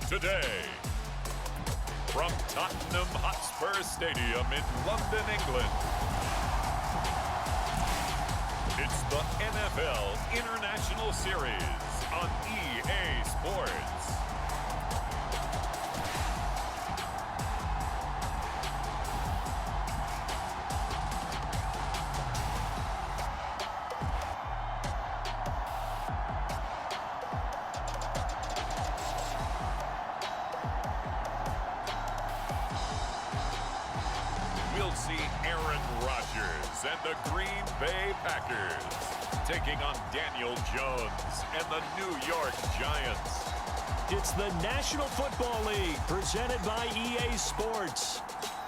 today. From Tottenham Hotspur Stadium in London, England, it's the NFL International Series on EA Sports. We'll see Aaron Rodgers and the Green Bay Packers taking on Daniel Jones and the New York Giants. It's the National Football League presented by EA Sports.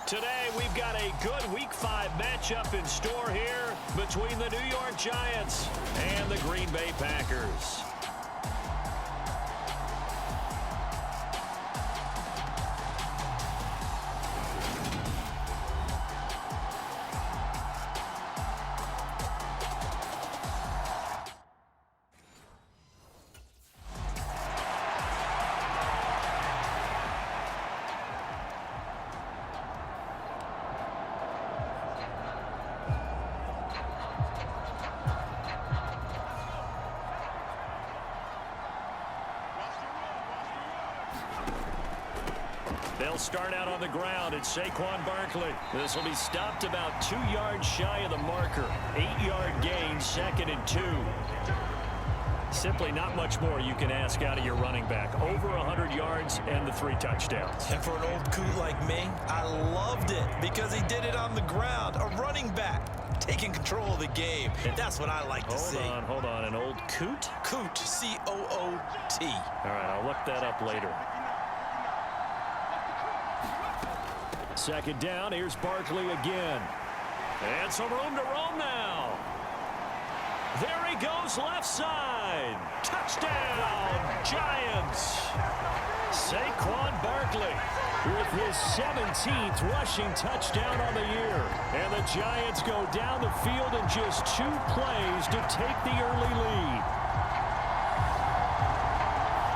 Today we've got a good Week 5 matchup in store here between the New York Giants and the Green Bay Packers. They'll start out on the ground. It's Saquon Barkley. This will be stopped about 2 yards shy of the marker. 8-yard gain, 2nd and 2. Simply not much more you can ask out of your running back. Over 100 yards and the 3 touchdowns. And for an old coot like me, I loved it because he did it on the ground. A running back taking control of the game. That's what I like to see. Hold on. An old coot? Coot, C-O-O-T. All right, I'll look that up later. 2nd down, here's Barkley again. And some room to roam now. There he goes, left side. Touchdown, Giants. Saquon Barkley with his 17th rushing touchdown on the year. And the Giants go down the field in just 2 plays to take the early lead.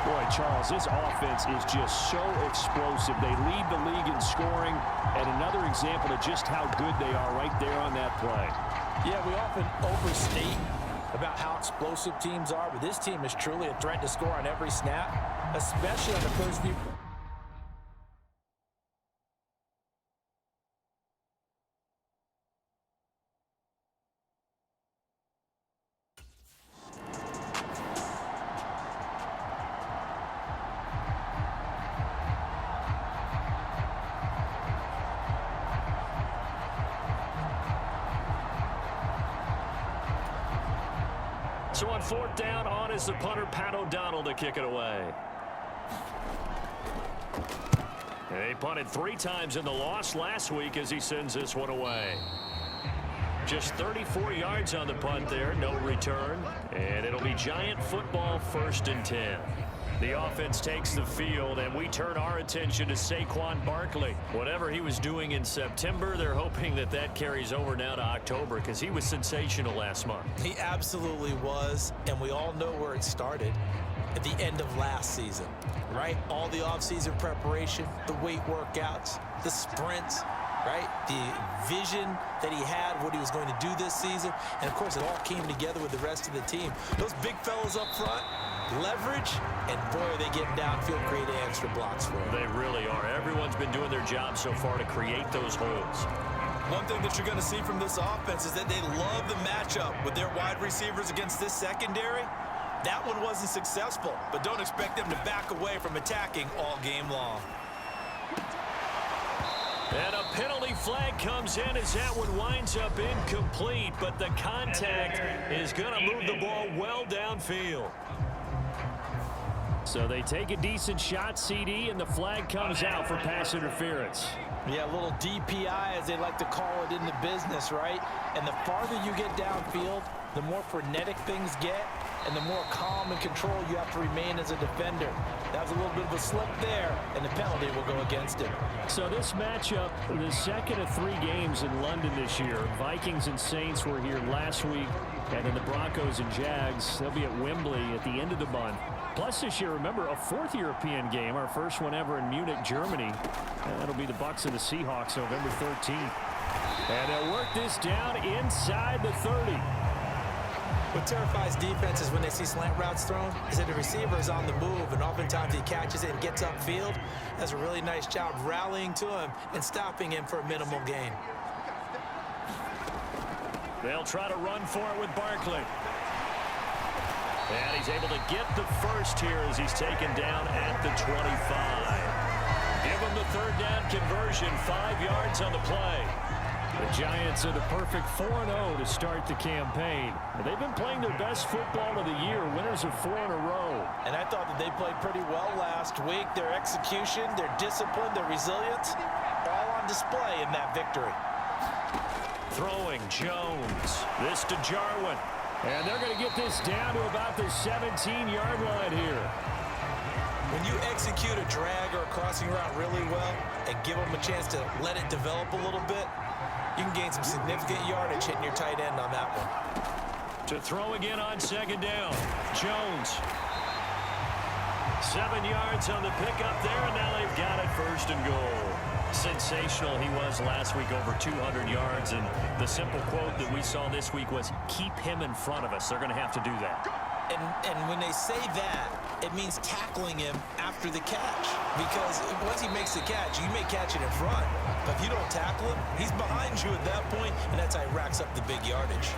Boy, Charles, this offense is just so explosive. They lead the league in scoring, and another example of just how good they are right there on that play. Yeah, we often overstate about how explosive teams are, but this team is truly a threat to score on every snap, especially on the first few. So on 4th down, on is the punter, Pat O'Donnell, to kick it away. They punted 3 times in the loss last week as he sends this one away. Just 34 yards on the punt there, no return. And it'll be Giant football, 1st and 10. The offense takes the field, and we turn our attention to Saquon Barkley. Whatever he was doing in September, they're hoping that that carries over now to October because he was sensational last month. He absolutely was, and we all know where it started at the end of last season, right? All the offseason preparation, the weight workouts, the sprints, right? The vision that he had, what he was going to do this season, and of course it all came together with the rest of the team. Those big fellas up front, leverage, and boy, are they getting downfield, creating extra blocks for him. They really are. Everyone's been doing their job so far to create those holes. One thing that you're going to see from this offense is that they love the matchup with their wide receivers against this secondary. That one wasn't successful, but don't expect them to back away from attacking all game long. And a penalty flag comes in as that one winds up incomplete, but the contact is going to move the ball well downfield. So they take a decent shot, CD, and the flag comes out for pass interference. Yeah, a little DPI, as they like to call it in the business, right? And the farther you get downfield, the more frenetic things get, and the more calm and control you have to remain as a defender. That was a little bit of a slip there, and the penalty will go against him. So this matchup, the second of 3 games in London this year. Vikings and Saints were here last week. And then the Broncos and Jags, they'll be at Wembley at the end of the month. Plus this year, remember, a fourth European game, our first one ever in Munich, Germany. And that'll be the Bucs and the Seahawks November 13th. And they'll work this down inside the 30. What terrifies defenses when they see slant routes thrown is that the receiver is on the move, and oftentimes he catches it and gets upfield. Does a really nice job rallying to him and stopping him for a minimal gain. They'll try to run for it with Barkley. And he's able to get the first here as he's taken down at the 25. Give him the third down conversion, 5 yards on the play. The Giants are the perfect 4-0 to start the campaign. They've been playing their best football of the year, winners of 4 in a row. And I thought that they played pretty well last week. Their execution, their discipline, their resilience, all on display in that victory. Throwing Jones. This to Jarwin. And they're going to get this down to about the 17-yard line here. When you execute a drag or a crossing route really well and give them a chance to let it develop a little bit, you can gain some significant yardage hitting your tight end on that one. To throw again on second down. Jones. 7 yards on the pickup there, and now they've got it first and goal. Sensational he was last week, over 200 yards, and the simple quote that we saw this week was, keep him in front of us. They're going to have to do that. And when they say that, it means tackling him after the catch. Because once he makes the catch, you may catch it in front. But if you don't tackle him, he's behind you at that point, and that's how he racks up the big yardage.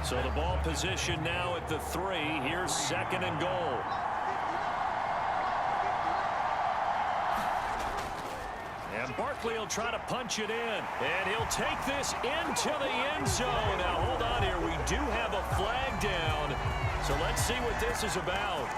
So the ball position now at the 3. Here's second and goal. And Barkley will try to punch it in. And he'll take this into the end zone. Now, hold on here. We do have a flag down. So let's see what this is about.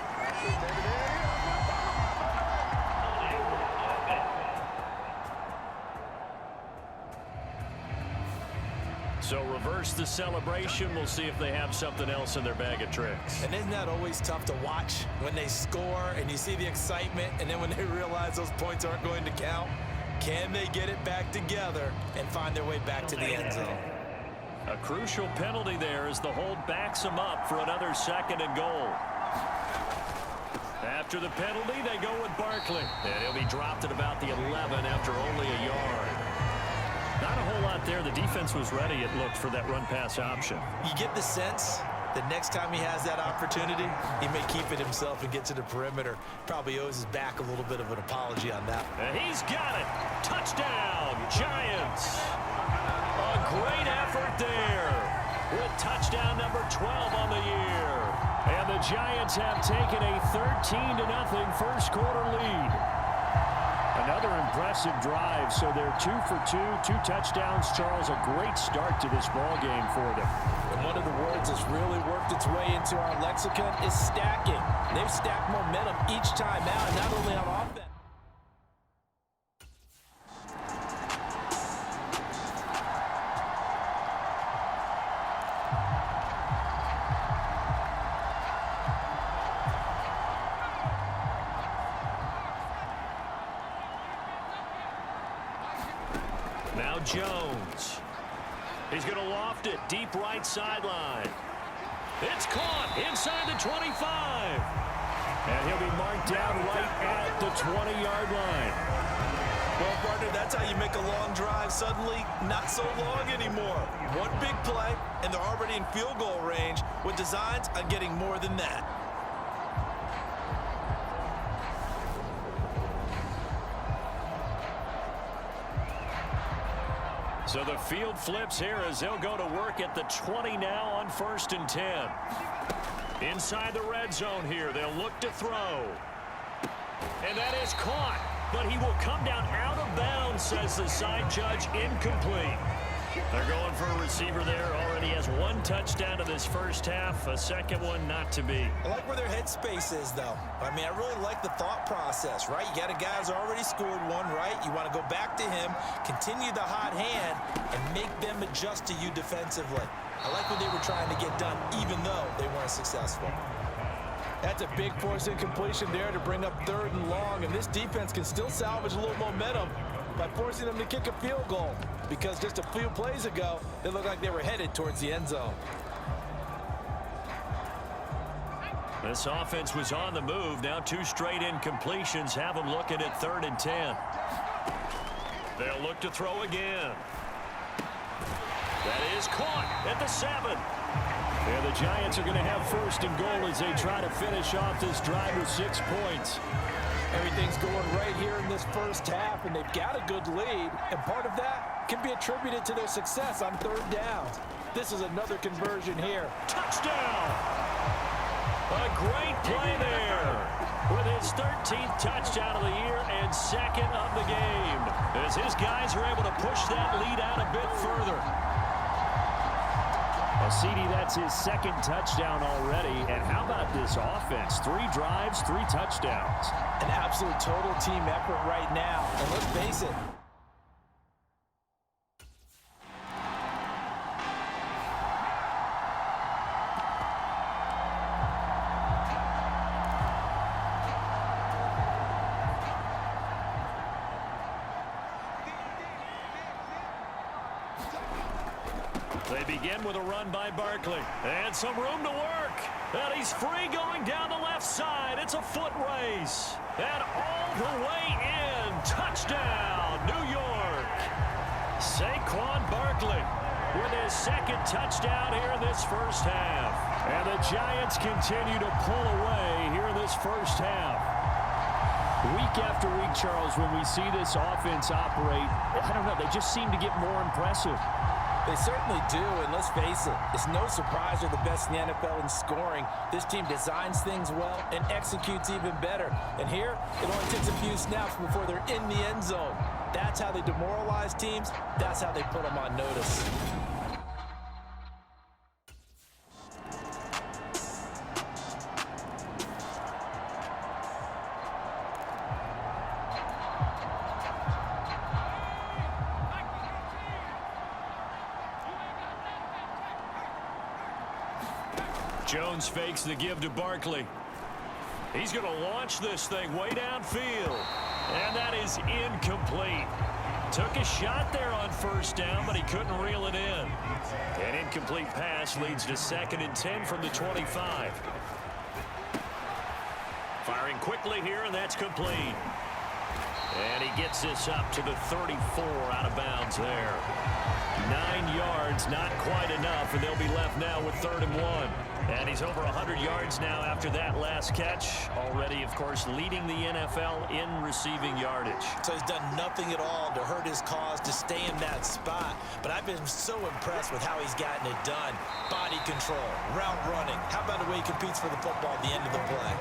So reverse the celebration. We'll see if they have something else in their bag of tricks. And isn't that always tough to watch when they score and you see the excitement, and then when they realize those points aren't going to count? Can they get it back together and find their way back to the end zone? A crucial penalty there as the hold backs them up for another second and goal. After the penalty, they go with Barkley. And he'll be dropped at about the 11 after only a yard. Not a whole lot there. The defense was ready, it looked, for that run-pass option. You get the sense that next time he has that opportunity, he may keep it himself and get to the perimeter. Probably owes his back a little bit of an apology on that. And he's got it. Touchdown, Giants. A great effort there with touchdown number 12 on the year. And the Giants have taken a 13-0 first quarter lead. Another impressive drive, so they're 2 for 2, 2 touchdowns. Charles, a great start to this ball game for them. And one of the words that's really worked its way into our lexicon is stacking. They've stacked momentum each time out, not only on offense. Now Jones. He's going to loft it deep right sideline. It's caught inside the 25. And he'll be marked down right at the 20-yard line. Well, partner, that's how you make a long drive suddenly not so long anymore. One big play, and they're already in field goal range with designs on getting more than that. So the field flips here as they'll go to work at the 20 now on 1st and 10. Inside the red zone here, they'll look to throw. And that is caught, but he will come down out of bounds, says the side judge, incomplete. They're going for a receiver there. Already has 1 touchdown in this first half, a second one not to be. I like where their headspace is, though. I mean, I really like the thought process, right? You got a guy who's already scored one, right? You want to go back to him, continue the hot hand, and make them adjust to you defensively. I like what they were trying to get done, even though they weren't successful. That's a big force incompletion there to bring up 3rd and long, and this defense can still salvage a little momentum by forcing them to kick a field goal, because just a few plays ago, they looked like they were headed towards the end zone. This offense was on the move. Now 2 straight incompletions have them looking at 3rd and 10. They'll look to throw again. That is caught at the 7. And the Giants are going to have 1st and goal as they try to finish off this drive with 6 points. Everything's going right here in this first half, and they've got a good lead, and part of that can be attributed to their success on 3rd downs. This is another conversion here. Touchdown! A great play there with his 13th touchdown of the year and 2nd of the game as his guys are able to push that lead out a bit further. Well, CD, that's his 2nd touchdown already. And how about this offense? 3 drives, 3 touchdowns. An absolute total team effort right now. And let's face it, they begin with a run by Barkley. And some room to work. And he's free going down the left side. It's a foot race. And all the way in. Touchdown, New York. Saquon Barkley with his 2nd touchdown here in this first half. And the Giants continue to pull away here in this first half. Week after week, Charles, when we see this offense operate, I don't know, they just seem to get more impressive. they certainly do, and let's face it, it's no surprise they're the best in the NFL in scoring. This team designs things well and executes even better. And here, it only takes a few snaps before they're in the end zone. That's how they demoralize teams. That's how they put them on notice. Jones fakes the give to Barkley. He's going to launch this thing way downfield. And that is incomplete. Took a shot there on first down, but he couldn't reel it in. An incomplete pass leads to 2nd and 10 from the 25. Firing quickly here, and that's complete. And he gets this up to the 34 out of bounds there. 9 yards, not quite enough, and they'll be left now with 3rd and 1. And he's over 100 yards now after that last catch. Already, of course, leading the NFL in receiving yardage. So he's done nothing at all to hurt his cause, to stay in that spot. But I've been so impressed with how he's gotten it done. Body control, route running. How about the way he competes for the football at the end of the play?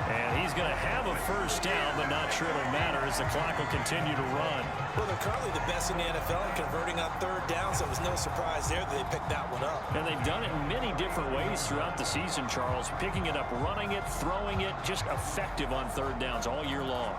And he's going to have a first down, but not sure it'll matter as the clock will continue to run. Well, they're currently the best in the NFL in converting on 3rd down, so it was no surprise there that they picked that one up. And they've done it in many different ways throughout the season, Charles. Picking it up, running it, throwing it, just effective on 3rd downs all year long.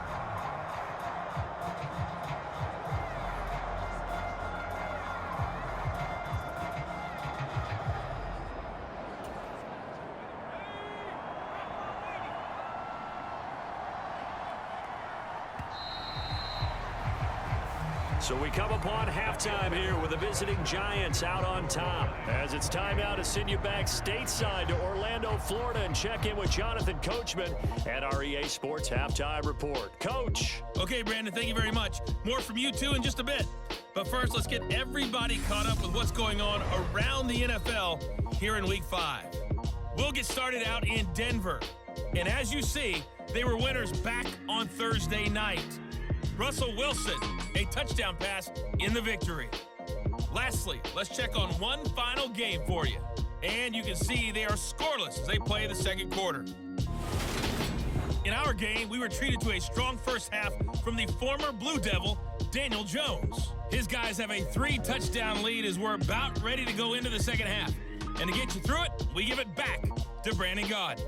So we come upon halftime here with the visiting Giants out on top. As it's time now to send you back stateside to Orlando, Florida, and check in with Jonathan Coachman at our EA Sports Halftime Report. Coach. Okay, Brandon, thank you very much. More from you, too, in just a bit. But first, let's get everybody caught up with what's going on around the NFL here in Week 5. We'll get started out in Denver. And as you see, they were winners back on Thursday night. Russell Wilson, a touchdown pass in the victory. Lastly, let's check on one final game for you. And you can see they are scoreless as they play the second quarter. In our game, we were treated to a strong first half from the former Blue Devil, Daniel Jones. His guys have a 3-touchdown lead as we're about ready to go into the second half. And to get you through it, we give it back to Brandon God.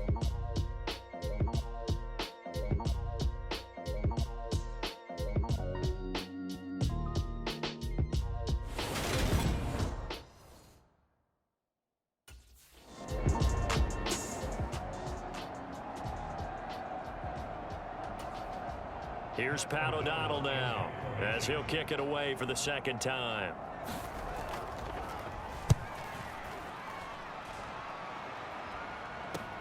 Here's Pat O'Donnell now as he'll kick it away for the second time.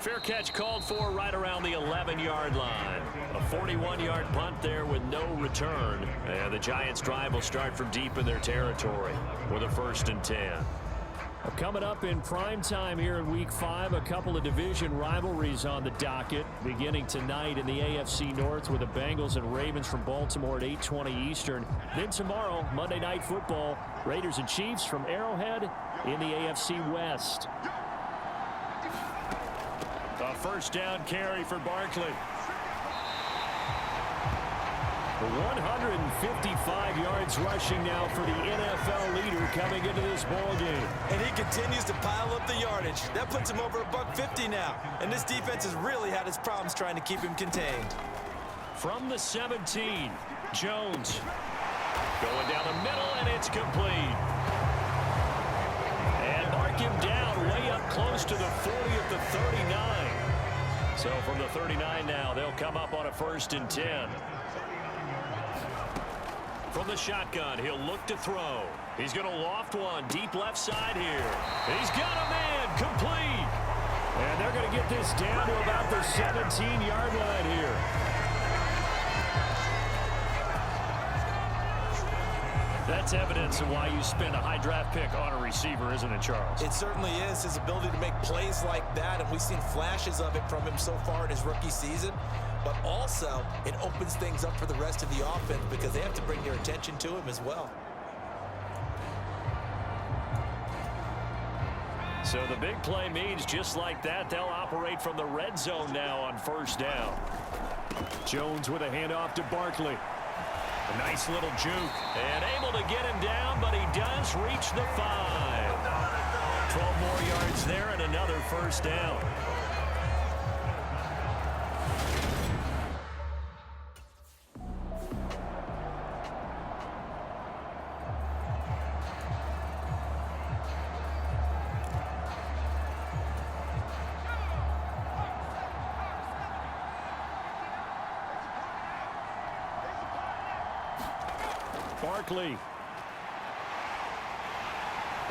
Fair catch called for right around the 11-yard line. A 41-yard punt there with no return. And the Giants' drive will start from deep in their territory with a 1st and 10. Coming up in prime time here in Week 5, a couple of division rivalries on the docket. Beginning tonight in the AFC North with the Bengals and Ravens from Baltimore at 8:20 Eastern. Then tomorrow, Monday Night Football, Raiders and Chiefs from Arrowhead in the AFC West. A 1st down carry for Barkley. 155 yards rushing now for the NFL leader coming into this ball game. And he continues to pile up the yardage. That puts him over $150 now. And this defense has really had its problems trying to keep him contained. From the 17, Jones going down the middle, and it's complete. And mark him down way up close to the 40 at the 39. So from the 39 now, they'll come up on a 1st and 10. From the shotgun, he'll look to throw. He's going to loft one deep left side here. He's got a man complete. And they're going to get this down to about the 17-yard line here. That's evidence of why you spend a high draft pick on a receiver, isn't it, Charles? It certainly is, his ability to make plays like that, and we've seen flashes of it from him so far in his rookie season. But also, it opens things up for the rest of the offense because they have to bring their attention to him as well. So the big play means just like that, they'll operate from the red zone now on 1st down. Jones with a handoff to Barkley. A nice little juke. And able to get him down, but he does reach the 5. 12 more yards there and another 1st down. Barkley.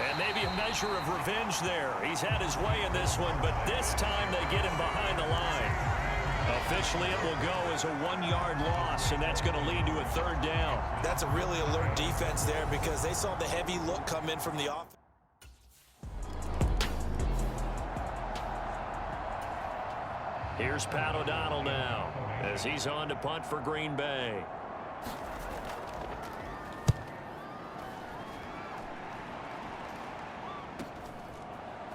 And maybe a measure of revenge there. He's had his way in this one, but this time they get him behind the line. Officially, it will go as a 1-yard loss, and that's going to lead to a 3rd down. That's a really alert defense there because they saw the heavy look come in from the offense. Here's Pat O'Donnell now as he's on to punt for Green Bay.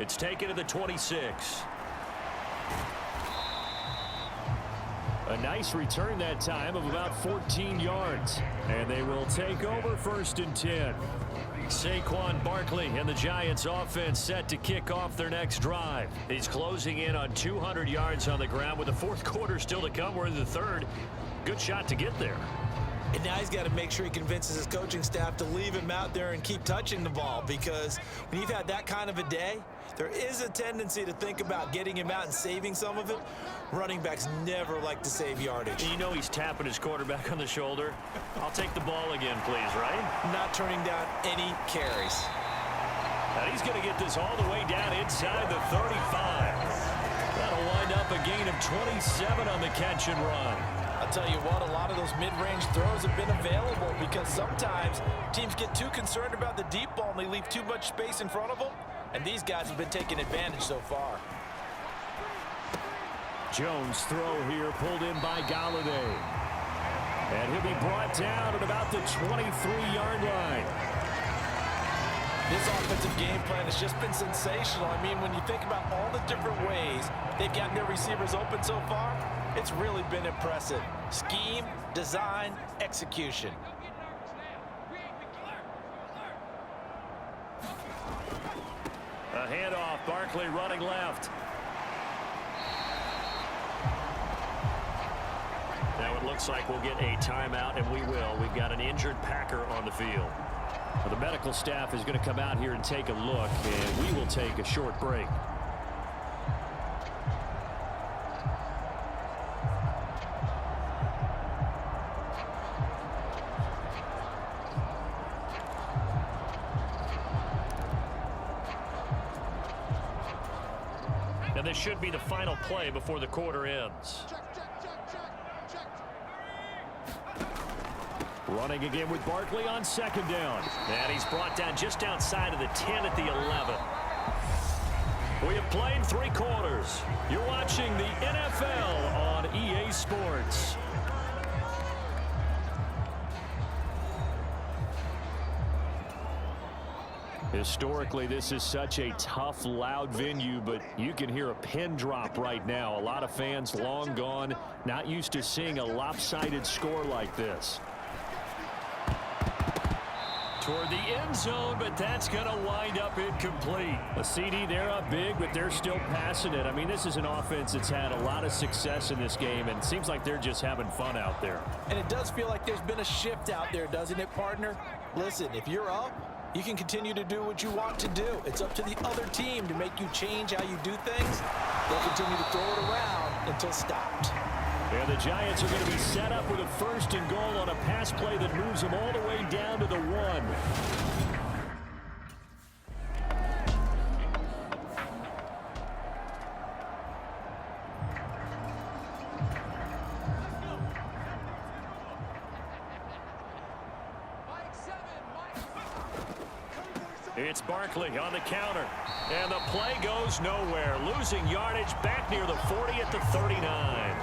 It's taken to the 26. A nice return that time of about 14 yards. And they will take over 1st and 10. Saquon Barkley and the Giants offense set to kick off their next drive. He's closing in on 200 yards on the ground with the 4th quarter still to come. We're in the 3rd. Good shot to get there. And now he's got to make sure he convinces his coaching staff to leave him out there and keep touching the ball because when you've had that kind of a day, there is a tendency to think about getting him out and saving some of it. Running backs never like to save yardage. You know he's tapping his quarterback on the shoulder. I'll take the ball again, please, right? Not turning down any carries. And he's going to get this all the way down inside the 35. That'll wind up a gain of 27 on the catch and run. I'll tell you what, a lot of those mid-range throws have been available because sometimes teams get too concerned about the deep ball and they leave too much space in front of them. And these guys have been taking advantage so far. Jones throw here pulled in by Galladay. And he'll be brought down at about the 23-yard line. This offensive game plan has just been sensational. I mean, when you think about all the different ways they've gotten their receivers open so far, it's really been impressive. Scheme, design, execution. A handoff, Barkley running left. Now it looks like we'll get a timeout, and we will. We've got an injured Packer on the field. Well, the medical staff is going to come out here and take a look, and we will take a short break. And this should be the final play before the quarter ends. Running again with Barkley on second down. And he's brought down just outside of the 10 at the 11. We have played 3 quarters. You're watching the NFL on EA Sports. Historically, this is such a tough, loud venue, but you can hear a pin drop right now. A lot of fans long gone, not used to seeing a lopsided score like this. Toward the end zone, but that's going to wind up incomplete. A CD, they're up big, but they're still passing it. I mean, this is an offense that's had a lot of success in this game, and it seems like they're just having fun out there. And it does feel like there's been a shift out there, doesn't it, partner? Listen, if you're up, you can continue to do what you want to do. It's up to the other team to make you change how you do things. They'll continue to throw it around until stopped. And the Giants are going to be set up with a 1st and goal on a pass play that moves them all the way down to the 1. It's Barkley on the counter. And the play goes nowhere. Losing yardage back near the 40 at the 39.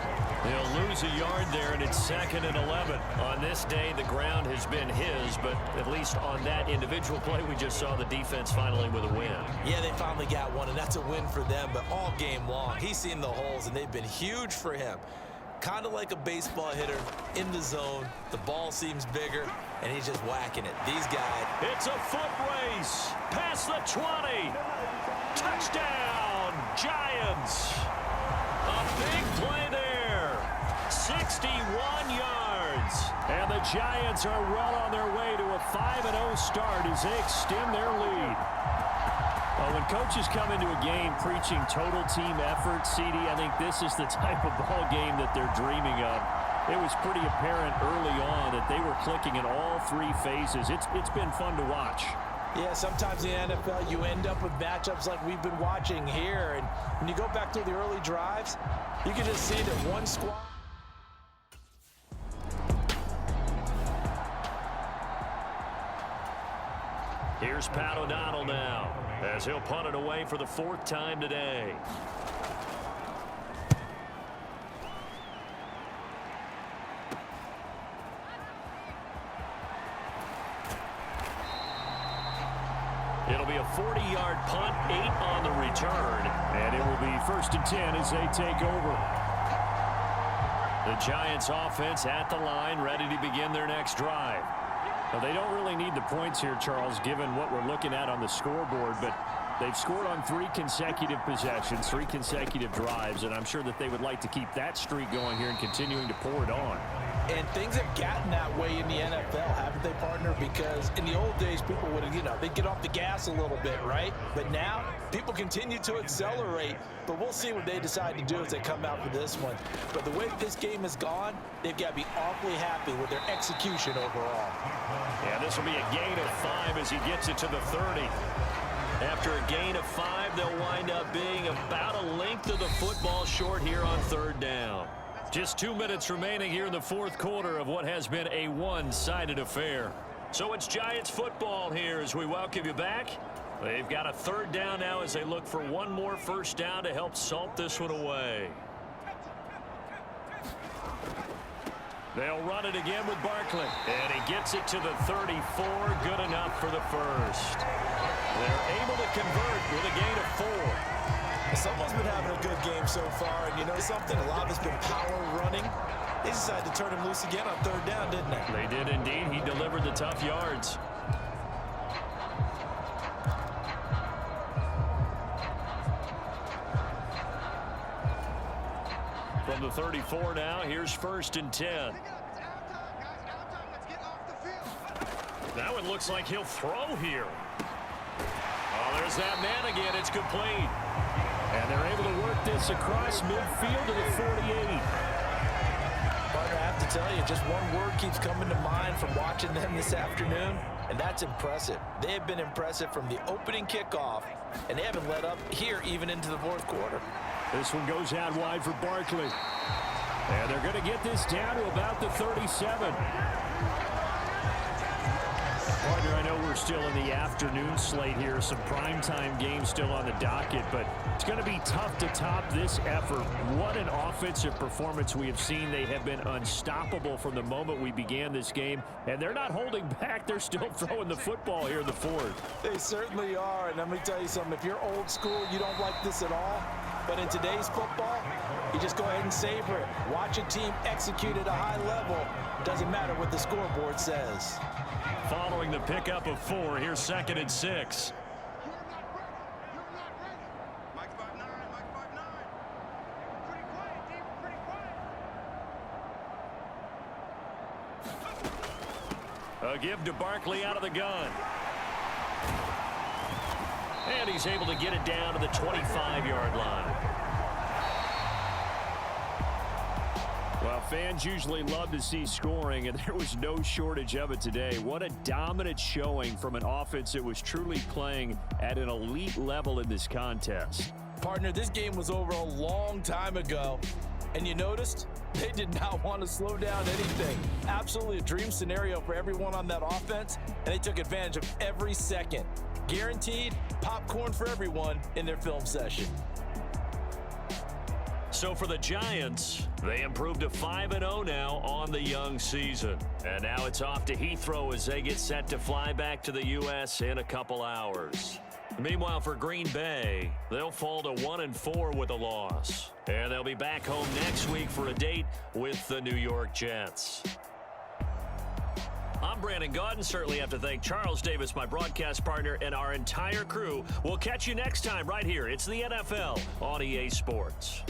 They'll lose a yard there, and it's 2nd and 11. On this day, the ground has been his, but at least on that individual play, we just saw the defense finally with a win. Yeah, they finally got one, and that's a win for them, but all game long, he's seen the holes, and they've been huge for him. Kind of like a baseball hitter in the zone. The ball seems bigger, and he's just whacking it. These guys. It's a foot race. Past the 20. Touchdown, Giants. A big play there. 61 yards. And the Giants are well on their way to a 5-0 start as they extend their lead. When coaches come into a game preaching total team effort, CD, I think this is the type of ball game that they're dreaming of. It was pretty apparent early on that they were clicking in all 3 phases. It's been fun to watch. Yeah, sometimes in the NFL you end up with matchups like we've been watching here. And when you go back through the early drives, you can just see that one squad. Here's Pat O'Donnell now, as he'll punt it away for the 4th time today. It'll be a 40-yard punt, 8 on the return, and it will be 1st and 10 as they take over. The Giants offense at the line, ready to begin their next drive. Now, they don't really need the points here, Charles, given what we're looking at on the scoreboard, but they've scored on 3 consecutive possessions, 3 consecutive drives, and I'm sure that they would like to keep that streak going here and continuing to pour it on. And things have gotten that way in the NFL, haven't they, partner? Because in the old days, people would, they'd get off the gas a little bit, right? But now, people continue to accelerate. But we'll see what they decide to do as they come out for this one. But the way that this game has gone, they've got to be awfully happy with their execution overall. Yeah, this will be a gain of 5 as he gets it to the 30. After a gain of 5, they'll wind up being about a length of the football short here on 3rd down. Just 2 minutes remaining here in the 4th quarter of what has been a one-sided affair. So it's Giants football here as we welcome you back. They've got a 3rd down now as they look for one more 1st down to help salt this one away. They'll run it again with Barkley. And he gets it to the 34. Good enough for the 1st. They're able to convert with a gain of 4. Someone's been having a good game so far, and you know something? A lot of it's been power running. They decided to turn him loose again on 3rd down, didn't they? They did indeed. He delivered the tough yards. From the 34 now, here's 1st and 10. That one looks like he'll throw here. Oh, there's that man again. It's complete. And they're able to work this across midfield to the 48. Partner, I have to tell you, just one word keeps coming to mind from watching them this afternoon, and that's impressive. They have been impressive from the opening kickoff, and they haven't let up here even into the 4th quarter. This one goes out wide for Barkley. And they're going to get this down to about the 37. Partner, I know we're still in the afternoon slate here. Some primetime games still on the docket, but it's going to be tough to top this effort. What an offensive performance we have seen. They have been unstoppable from the moment we began this game, and they're not holding back. They're still throwing the football here in the fourth. They certainly are, and let me tell you something. If you're old school, you don't like this at all. But in today's football, you just go ahead and savor it. Watch a team execute at a high level. Doesn't matter what the scoreboard says. Following the pickup of 4, here's 2nd and 6. A give to Barkley out of the gun. And he's able to get it down to the 25-yard line. Well, fans usually love to see scoring, and there was no shortage of it today. What a dominant showing from an offense that was truly playing at an elite level in this contest. Partner, this game was over a long time ago, and you noticed they did not want to slow down anything. Absolutely a dream scenario for everyone on that offense, and they took advantage of every second. Guaranteed popcorn for everyone in their film session. So for the Giants, they improved to 5-0 now on the young season. And now it's off to Heathrow as they get set to fly back to the U.S. in a couple hours. Meanwhile, for Green Bay, they'll fall to 1-4 with a loss. And they'll be back home next week for a date with the New York Jets. I'm Brandon Gaudin. Certainly have to thank Charles Davis, my broadcast partner, and our entire crew. We'll catch you next time right here. It's the NFL on EA Sports.